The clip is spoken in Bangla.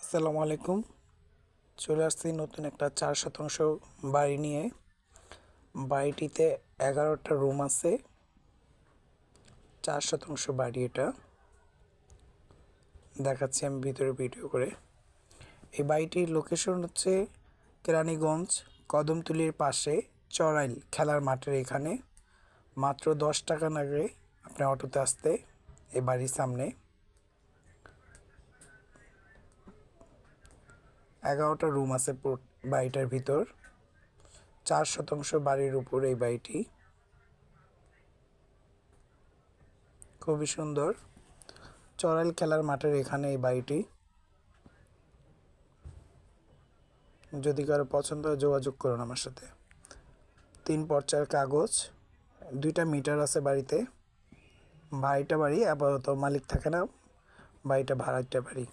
আসসালামু আলাইকুম। চলে আসছি নতুন একটা 4 শতাংশ বাড়ি নিয়ে। বাড়িটিতে 11টা রুম আছে। 4 শতাংশ বাড়ি এটা দেখাচ্ছি আমি ভিতরে ভিডিও করে। এই বাড়িটির লোকেশন হচ্ছে কেরানীগঞ্জ কদমতলির পাশে চড়াইল খেলার মাঠের এখানে। মাত্র 10 টাকা লাগে আপনি অটোতে আসতে এই বাড়ির সামনে। 11টা রুম আছে বাড়িটার ভিতর। 4 শতাংশ বাড়ির উপর এই বাড়িটি, খুবই সুন্দর। চড়াইল খেলার মাঠের এখানে এই বাড়িটি। যদি কারো পছন্দ হয় যোগাযোগ করুন আমার সাথে। 3 পর্চার কাগজ, 2টা মিটার আছে বাড়িতে। বাড়িটা বাড়ি আপাতত মালিক থাকে না, বাড়িটা ভাড়াটা বাড়ি।